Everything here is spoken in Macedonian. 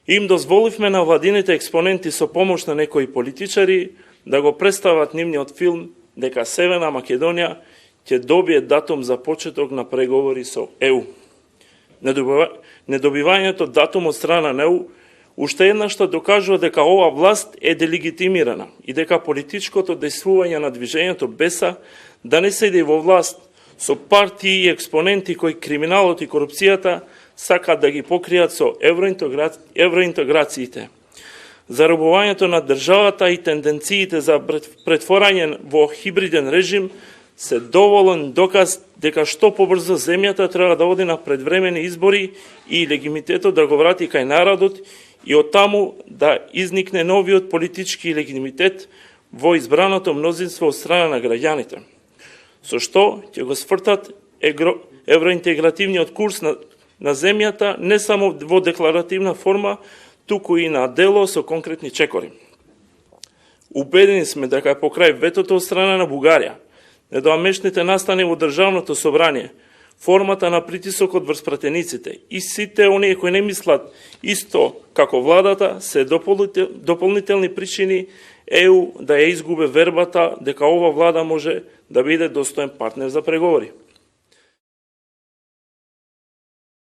Им дозволивме на владините експоненти со помош на некои политичари да го представат нивниот филм дека Северна Македонија ќе добие датум за почеток на преговори со ЕУ. Недобивањето датум од страна на ЕУ уште еднашто докажува дека ова власт е делегитимирана и дека политичкото дејствување на движењето БЕСА да не седи во власт со партии и експоненти кои криминалот и корупцијата сакаат да ги покријат со евроинтеграциите. Заробувањето на државата и тенденциите за претворање во хибриден режим се доволен доказ дека што побрзо земјата треба да оди на предвремени избори и легитимитетот да го врати кај народот и оттаму да изникне новиот политички легитимитет во избраното мнозинство од страна на граѓаните, со што ќе го сфртат евроинтегративниот курс на земјата не само во декларативна форма, туку и на дело со конкретни чекори. Убедени сме дека покрај ветото од страна на Бугарија, недоамешните настани во Државното собрание, формата на притисокот врз пратениците и сите оние кои не мислат исто како владата се дополнителни причини ЕУ да ја изгубе вербата дека ова влада може да биде достоен партнер за преговори.